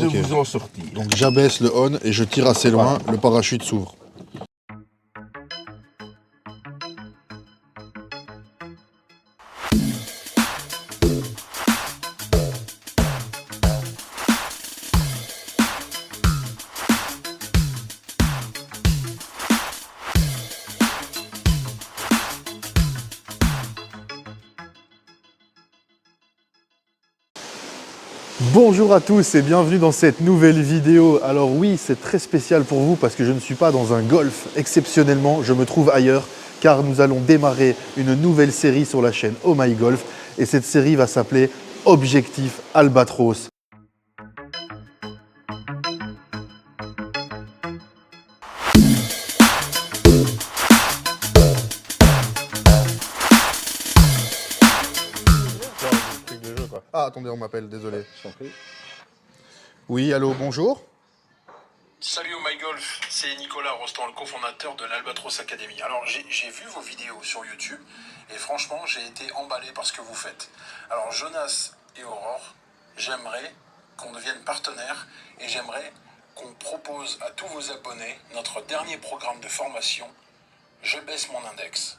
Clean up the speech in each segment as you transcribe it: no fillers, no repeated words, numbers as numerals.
de Ok. vous en sortir. Donc j'abaisse le on et je tire assez loin, le parachute s'ouvre. Bonjour à tous et bienvenue dans cette nouvelle vidéo. Alors oui, c'est très spécial pour vous parce que je ne suis pas dans un golf. Exceptionnellement, je me trouve ailleurs car nous allons démarrer une nouvelle série sur la chaîne Oh My Golf et cette série va s'appeler Objectif Albatros. Ah, attendez, on m'appelle, désolé. Oui, allô, bonjour. Salut Oh My Golf, c'est Nicolas Rostand, le cofondateur de l'Albatros Academy. Alors j'ai vu vos vidéos sur YouTube et franchement j'ai été emballé par ce que vous faites. Alors Jonas et Aurore, j'aimerais qu'on devienne partenaires et j'aimerais qu'on propose à tous vos abonnés notre dernier programme de formation, Je baisse mon index.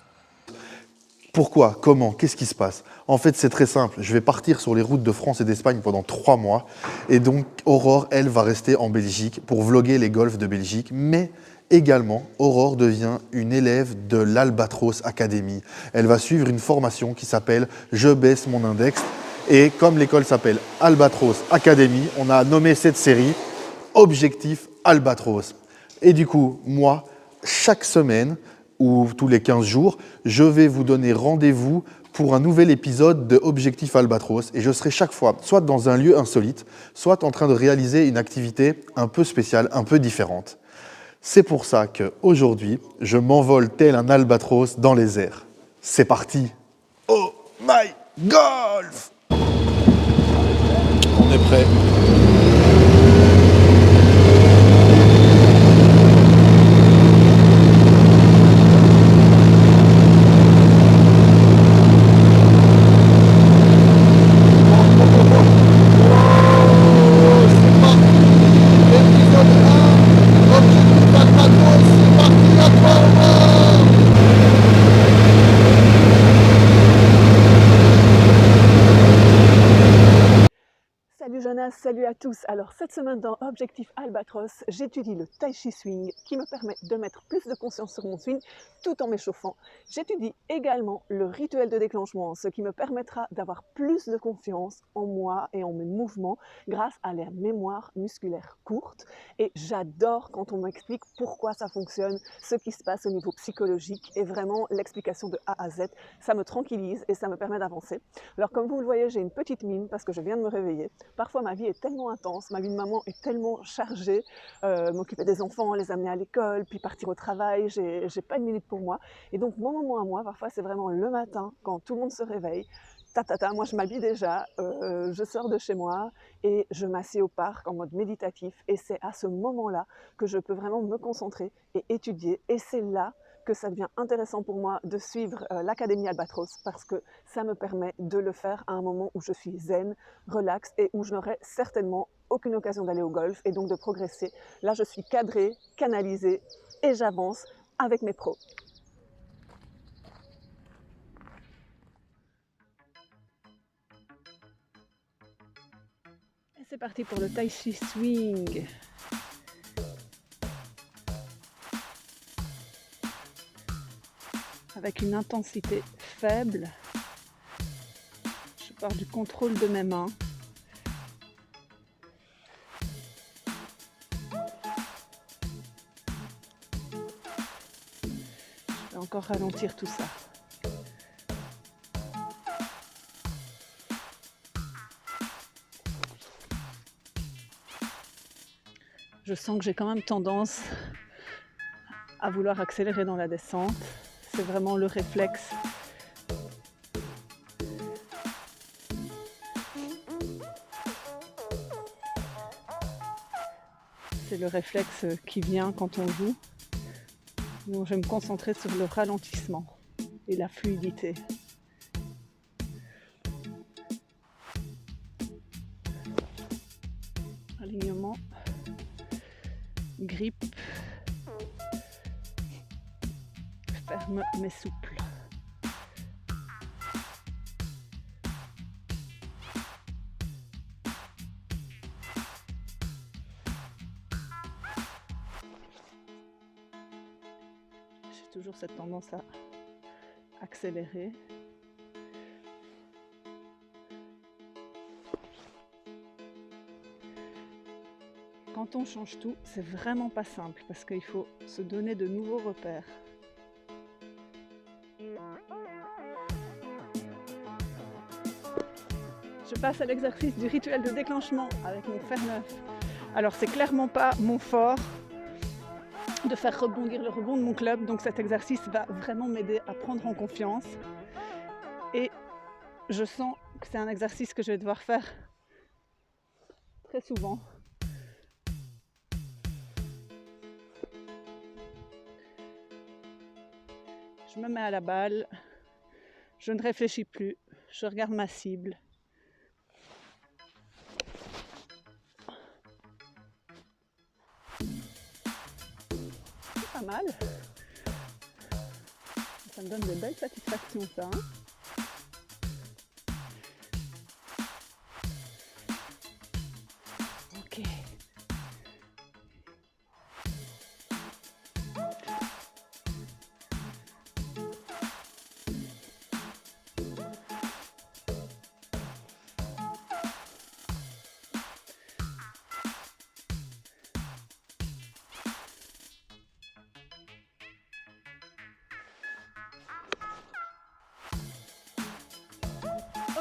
Pourquoi? Comment? Qu'est-ce qui se passe? En fait, c'est très simple. Je vais partir sur les routes de France et d'Espagne pendant 3 mois. Et donc, Aurore, elle, va rester en Belgique pour vlogger les golfs de Belgique. Mais également, Aurore devient une élève de l'Albatros Academy. Elle va suivre une formation qui s'appelle « Je baisse mon index ». Et comme l'école s'appelle Albatros Academy, on a nommé cette série « Objectif Albatros ». Et du coup, moi, chaque semaine, ou tous les 15 jours, je vais vous donner rendez-vous pour un nouvel épisode de Objectif Albatros et je serai chaque fois soit dans un lieu insolite, soit en train de réaliser une activité un peu spéciale, un peu différente. C'est pour ça qu'aujourd'hui, je m'envole tel un albatros dans les airs. C'est parti! Oh my golf! On est prêt. Salut Jonas, salut à tous. Alors cette semaine dans Objectif Albatros, j'étudie le Tai Chi Swing qui me permet de mettre plus de conscience sur mon swing tout en m'échauffant. J'étudie également le rituel de déclenchement, ce qui me permettra d'avoir plus de confiance en moi et en mes mouvements grâce à la mémoire musculaire courte. Et j'adore quand on m'explique pourquoi ça fonctionne, ce qui se passe au niveau psychologique et vraiment l'explication de A à Z. Ça me tranquillise et ça me permet d'avancer. Alors comme vous le voyez, j'ai une petite mine parce que je viens de me réveiller. Parfois, ma vie est tellement intense, ma vie de maman est tellement chargée, m'occuper des enfants, les amener à l'école, puis partir au travail, j'ai pas une minute pour moi. Et donc, mon moment à moi, parfois, c'est vraiment le matin, quand tout le monde se réveille, moi je m'habille déjà, je sors de chez moi et je m'assieds au parc en mode méditatif. Et c'est à ce moment-là que je peux vraiment me concentrer et étudier. Et c'est là que ça devient intéressant pour moi de suivre l'Académie Albatros parce que ça me permet de le faire à un moment où je suis zen, relax et où je n'aurai certainement aucune occasion d'aller au golf et donc de progresser. Là, je suis cadrée, canalisée et j'avance avec mes pros. Et c'est parti pour le Tai Chi Swing. Avec une intensité faible, je pars du contrôle de mes mains. Je vais encore ralentir tout ça. Je sens que j'ai quand même tendance à vouloir accélérer dans la descente. C'est vraiment le réflexe. C'est le réflexe qui vient quand on joue. Donc je vais me concentrer sur le ralentissement et la fluidité. Allez, alignement, grippe, ferme mais souple. J'ai toujours cette tendance à accélérer. Quand on change tout, c'est vraiment pas simple parce qu'il faut se donner de nouveaux repères. Je passe à l'exercice du rituel de déclenchement avec mon fer neuf. Alors c'est clairement pas mon fort de faire rebondir le rebond de mon club, donc cet exercice va vraiment m'aider à prendre en confiance. Et je sens que c'est un exercice que je vais devoir faire très souvent. Je me mets à la balle, je ne réfléchis plus, je regarde ma cible. C'est pas mal. Ça me donne de belles satisfactions, ça. Ok.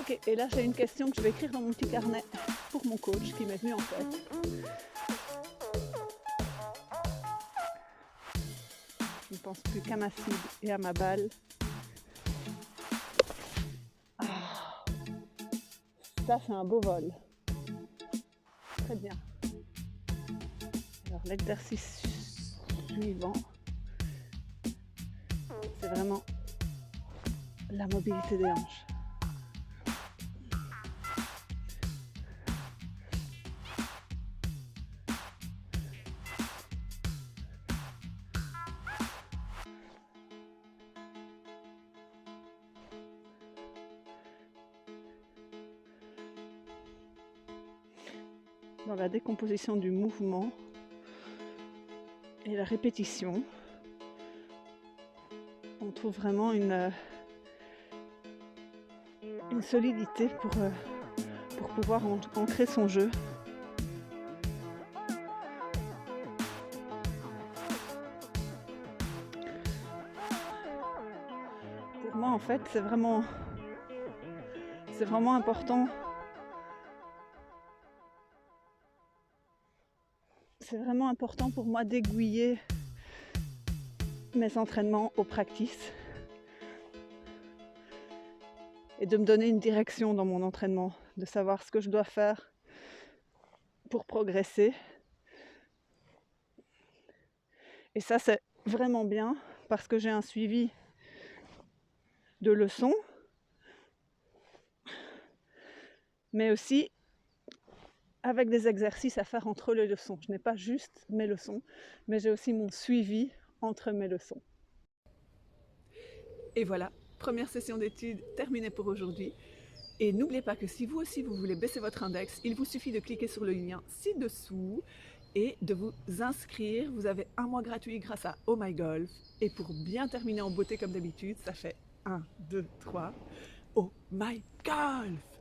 Ok, et là j'ai une question que je vais écrire dans mon petit carnet pour mon coach qui m'est venu en tête. Je ne pense plus qu'à ma cible et à ma balle. Ah, ça c'est un beau vol. Très bien. Alors l'exercice suivant, c'est vraiment la mobilité des hanches. Dans la décomposition du mouvement et la répétition, on trouve vraiment une solidité pour pouvoir ancrer son jeu. Pour moi, en fait, c'est vraiment important. C'est vraiment important pour moi d'aiguiller mes entraînements au practice et de me donner une direction dans mon entraînement, de savoir ce que je dois faire pour progresser. Et ça, c'est vraiment bien parce que j'ai un suivi de leçons, mais aussi avec des exercices à faire entre les leçons. Je n'ai pas juste mes leçons, mais j'ai aussi mon suivi entre mes leçons. Et voilà, première session d'études terminée pour aujourd'hui. Et n'oubliez pas que si vous aussi vous voulez baisser votre index, il vous suffit de cliquer sur le lien ci-dessous et de vous inscrire. Vous avez un mois gratuit grâce à Oh My Golf. Et pour bien terminer en beauté comme d'habitude, ça fait 1, 2, 3, Oh My Golf!